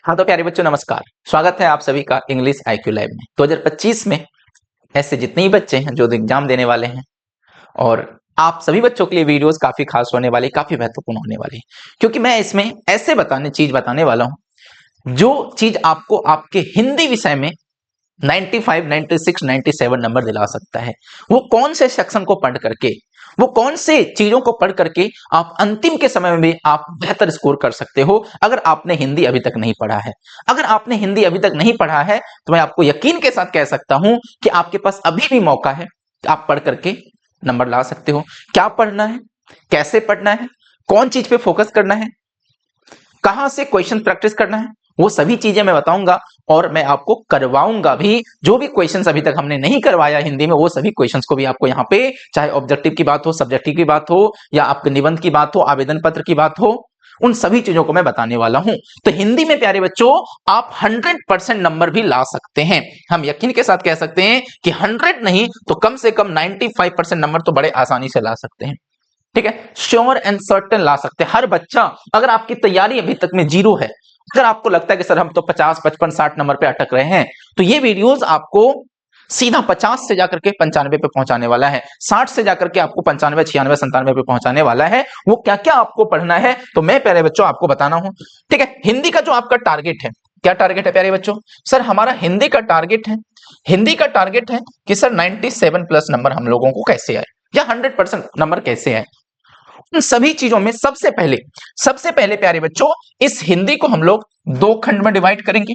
हाँ तो प्यारे बच्चों नमस्कार। स्वागत है आप सभी का इंग्लिश आईक्यू लैब में। 2025 में ऐसे जितने ही बच्चे हैं जो एग्जाम देने वाले हैं, और आप सभी बच्चों के लिए वीडियोस काफी खास होने वाली, काफी महत्वपूर्ण होने वाली है, क्योंकि मैं इसमें ऐसे चीज बताने वाला हूं जो चीज आपको आपके हिंदी विषय में 95, 96, 97 नंबर दिला सकता है। वो कौन से सेक्शन को पढ़ करके, वो कौन से चीजों को पढ़ करके आप अंतिम के समय में भी आप बेहतर स्कोर कर सकते हो अगर आपने हिंदी अभी तक नहीं पढ़ा है। अगर आपने हिंदी अभी तक नहीं पढ़ा है तो मैं आपको यकीन के साथ कह सकता हूं कि आपके पास अभी भी मौका है, आप पढ़ करके नंबर ला सकते हो। क्या पढ़ना है, कैसे पढ़ना है, कौन चीज पे फोकस करना है, कहां से क्वेश्चन प्रैक्टिस करना है, वो सभी चीजें मैं बताऊंगा और मैं आपको करवाऊंगा भी। जो भी क्वेश्चंस अभी तक हमने नहीं करवाया हिंदी में, वो सभी क्वेश्चंस को भी आपको यहाँ पे, चाहे ऑब्जेक्टिव की बात हो, सब्जेक्टिव की बात हो, या आपके निबंध की बात हो, आवेदन पत्र की बात हो, उन सभी चीजों को मैं बताने वाला हूं। तो हिंदी में प्यारे बच्चों आप 100% नंबर भी ला सकते हैं। हम यकीन के साथ कह सकते हैं कि 100 नहीं तो कम से कम 95% नंबर तो बड़े आसानी से ला सकते हैं। ठीक है, श्योर एंड सर्टेन ला सकते हैं हर बच्चा। अगर आपकी तैयारी अभी तक में जीरो है, अगर आपको लगता है कि सर हम तो 50, 55, 60 नंबर पे अटक रहे हैं, तो ये वीडियोस आपको सीधा 50 से जाकर के 95 पे पहुंचाने वाला है, 60 से जाकर के आपको 95, 96, 97 पे पहुंचाने वाला है। वो क्या क्या आपको पढ़ना है तो मैं प्यारे बच्चों आपको बताना हूं। ठीक है, हिंदी का जो आपका टारगेट है, क्या टारगेट है प्यारे बच्चों? सर हमारा हिंदी का टारगेट है, हिंदी का टारगेट है कि सर 97 प्लस नंबर हम लोगों को कैसे आए, या 100% नंबर कैसे आए। उन सभी चीजों में सबसे पहले प्यारे बच्चों इस हिंदी को हम लोग दो खंड में डिवाइड करेंगे।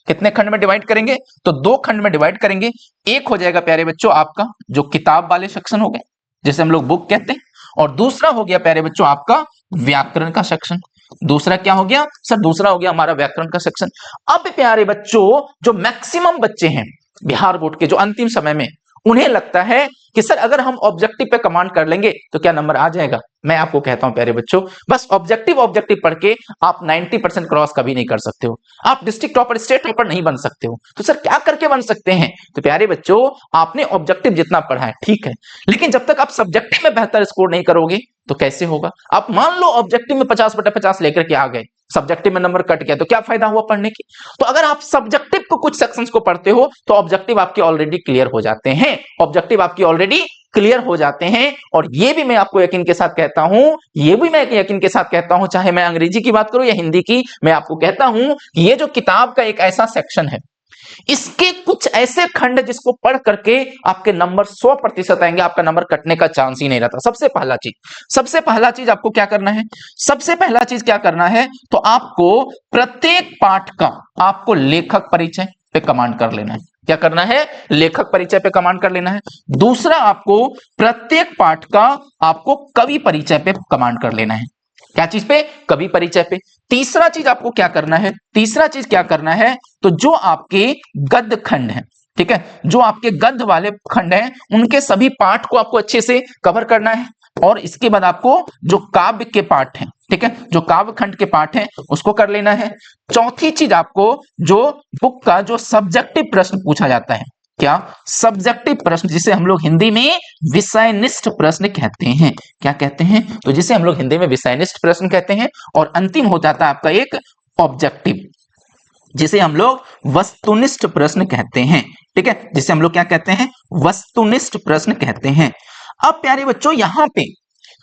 कितने खंड में डिवाइड करेंगे? तो दो खंड में डिवाइड करेंगे। एक हो जाएगा प्यारे बच्चों आपका जो किताब वाले सेक्शन हो गए, जिसे हम लोग बुक कहते हैं, और दूसरा हो गया प्यारे बच्चों आपका व्याकरण का सेक्शन। दूसरा क्या हो गया सर? दूसरा हो गया हमारा व्याकरण का सेक्शन। अब प्यारे बच्चों जो मैक्सिमम बच्चे हैं बिहार बोर्ड के, जो अंतिम समय में उन्हें लगता है कि सर अगर हम ऑब्जेक्टिव पे कमांड कर लेंगे तो क्या नंबर आ जाएगा, मैं आपको कहता हूं प्यारे बच्चों बस ऑब्जेक्टिव पढ़ के आप 90% क्रॉस कभी नहीं कर सकते हो। आप डिस्ट्रिक्ट टॉपर, स्टेट टॉपर नहीं बन सकते हो। तो सर क्या करके बन सकते हैं? तो प्यारे बच्चों आपने ऑब्जेक्टिव जितना पढ़ा है ठीक है, लेकिन जब तक आप सब्जेक्टिव में बेहतर स्कोर नहीं करोगे तो कैसे होगा? आप मान लो ऑब्जेक्टिव में 50/50 लेकर के आ गए, सब्जेक्टिव में नंबर कट गया, तो क्या फायदा हुआ पढ़ने की? तो अगर आप सब्जेक्टिव को कुछ सेक्शंस को पढ़ते हो तो ऑब्जेक्टिव आपके ऑलरेडी क्लियर हो जाते हैं, ऑब्जेक्टिव आपकी ऑलरेडी क्लियर हो जाते हैं। और ये भी मैं आपको यकीन के साथ कहता हूं, ये भी मैं यकीन के साथ कहता हूं, चाहे मैं अंग्रेजी की बात करूं या हिंदी की, मैं आपको कहता हूं कि ये जो किताब का एक ऐसा सेक्शन है, इसके कुछ ऐसे खंड जिसको पढ़ करके आपके नंबर 100% आएंगे, आपका नंबर कटने का चांस ही नहीं रहता। सबसे पहला चीज आपको क्या करना है? सबसे पहला चीज क्या करना है? तो आपको प्रत्येक पाठ का आपको लेखक परिचय पे कमांड कर लेना है। क्या करना है? लेखक परिचय पे कमांड कर लेना है। दूसरा आपको प्रत्येक पाठ का आपको कवि परिचय पे कमांड कर लेना है। क्या चीज पे? कवि परिचय पे। तीसरा चीज आपको क्या करना है? तीसरा चीज क्या करना है? तो जो आपके गद्य खंड है, ठीक है, जो आपके गद्य वाले खंड हैं उनके सभी पाठ को आपको अच्छे से कवर करना है। और इसके बाद आपको जो काव्य के पाठ हैं, ठीक है, जो काव्य खंड के पाठ हैं उसको कर लेना है। चौथी चीज आपको जो बुक का जो सब्जेक्टिव प्रश्न पूछा जाता है, क्या? सब्जेक्टिव प्रश्न, जिसे हम लोग हिंदी में विषयनिष्ठ प्रश्न कहते हैं। क्या कहते हैं? तो जिसे हम लोग हिंदी में विषयनिष्ठ प्रश्न कहते हैं। और अंतिम हो जाता है आपका एक ऑब्जेक्टिव, जिसे हम लोग वस्तुनिष्ठ प्रश्न कहते हैं। ठीक है, जिसे हम लोग क्या कहते हैं? वस्तुनिष्ठ प्रश्न कहते हैं। अब प्यारे बच्चों यहां पे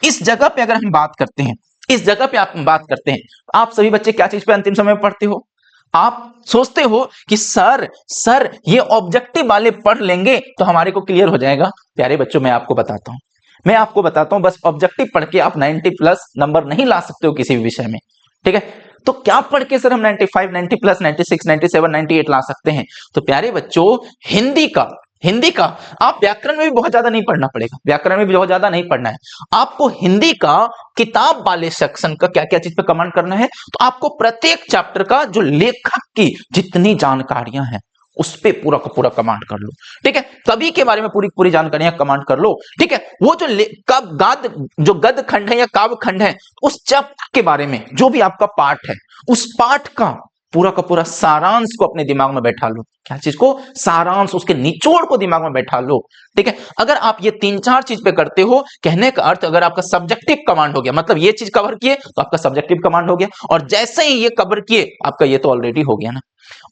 इस जगह पे अगर हम बात करते हैं, इस जगह पे आप बात करते हैं, आप सभी बच्चे क्या चीज पे अंतिम समय में पढ़ते हो? आप सोचते हो कि सर ये ऑब्जेक्टिव वाले पढ़ लेंगे तो हमारे को क्लियर हो जाएगा। प्यारे बच्चों मैं आपको बताता हूं बस ऑब्जेक्टिव पढ़ के आप 90 प्लस नंबर नहीं ला सकते हो किसी भी विषय में। ठीक है, तो क्या पढ़ के सर हम 95, 90 प्लस, 96, 97, 98 ला सकते हैं? तो प्यारे बच्चों हिंदी का आप व्याकरण में भी बहुत ज्यादा नहीं पढ़ना पड़ेगा, व्याकरण में भी बहुत ज्यादा नहीं पढ़ना है आपको। हिंदी का किताब वाले सेक्शन का क्या क्या चीज पे कमांड करना है? तो आपको प्रत्येक चैप्टर का जो लेखक की जितनी जानकारियां हैं उस पे पूरा का पूरा कमांड कर लो। ठीक है, कवि के बारे में पूरी पूरी जानकारियां कमांड कर लो। ठीक है, वो जो गद्य खंड है या काव्य खंड है, उस चैप्टर के बारे में जो भी आपका पाठ है, उस पाठ का पूरा का पूरा सारांश को अपने दिमाग में बैठा लो। क्या चीज को? सारांश, उसके निचोड़ को दिमाग में बैठा लो। ठीक है, अगर आप ये 3-4 चीज पे करते हो, कहने का अर्थ अगर आपका सब्जेक्टिव कमांड हो गया, मतलब ये चीज कवर किए तो आपका सब्जेक्टिव कमांड हो गया, और जैसे ही ये कवर किए आपका ये तो ऑलरेडी हो गया ना।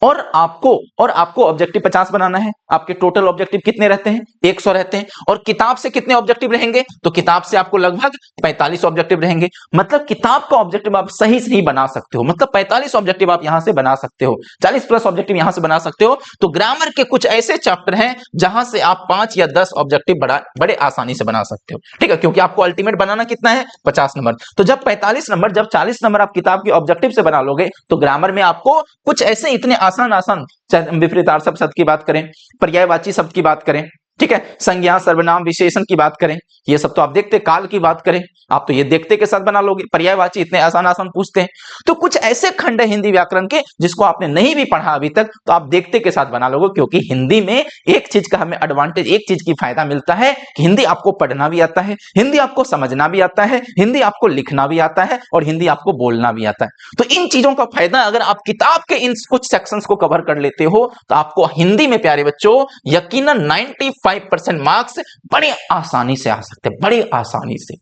और आपको ऑब्जेक्टिव 50 बनाना है। आपके टोटल ऑब्जेक्टिव कितने रहते हैं? 100 रहते हैं। और किताब से कितने ऑब्जेक्टिव रहेंगे? तो किताब से आपको लगभग 45 ऑब्जेक्टिव रहेंगे। मतलब किताब का ऑब्जेक्टिव आप सही सही बना सकते हो, मतलब 45 ऑब्जेक्टिव आप यहां से बना सकते हो, 40 प्लस ऑब्जेक्टिव यहां से बना सकते हो। तो ग्रामर के कुछ ऐसे चैप्टर हैं जहां से आप 5 या 10 ऑब्जेक्टिव बड़े आसानी से बना सकते हो। ठीक है, क्योंकि आपको अल्टीमेट बनाना कितना है? 50 नंबर। तो जब 45 नंबर, जब 40 नंबर आप किताब के ऑब्जेक्टिव से बना लोगे, तो ग्रामर में आपको कुछ ऐसे इतने आसान आसान, चाहे विपरीतार्थक शब्द की बात करें, पर्यायवाची शब्द की बात करें, ठीक है, संज्ञा, सर्वनाम, विशेषण की बात करें, ये सब तो आप देखते, काल की बात करें, आप तो ये देखते के साथ बना लोगे। पर्यायवाची इतने आसान आसान पूछते हैं। तो कुछ ऐसे खंड है हिंदी व्याकरण के जिसको आपने नहीं भी पढ़ा अभी तक, तो आप देखते के साथ बना लोगे। क्योंकि हिंदी में एक चीज का हमें एडवांटेज, एक चीज की फायदा मिलता है कि हिंदी आपको पढ़ना भी आता है, हिंदी आपको समझना भी आता है, हिंदी आपको लिखना भी आता है, और हिंदी आपको बोलना भी आता है। तो इन चीजों का फायदा अगर आप किताब के इन कुछ सेक्शंस को कवर कर लेते हो, तो आपको हिंदी में प्यारे बच्चों यकीनन 95% मार्क्स बड़े आसानी से आ सकते हैं, बड़े आसानी से।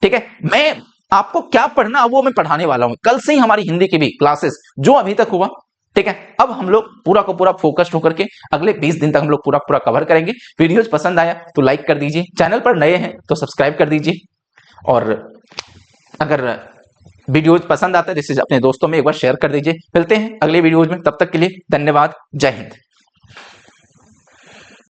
ठीक है, मैं आपको क्या पढ़ना वो मैं पढ़ाने वाला हूं। कल से ही हमारी हिंदी की भी क्लासेस जो अभी तक हुआ, ठीक है, अब हम लोग पूरा का पूरा फोकस्ड होकर के अगले 20 दिन तक हम लोग पूरा पूरा कवर करेंगे। वीडियोज पसंद आया तो लाइक कर दीजिए, चैनल पर नए हैं तो सब्सक्राइब कर दीजिए, और अगर वीडियोज पसंद आता है जैसे अपने दोस्तों में एक बार शेयर कर दीजिए। मिलते हैं अगले वीडियोज में, तब तक के लिए धन्यवाद। जय हिंद।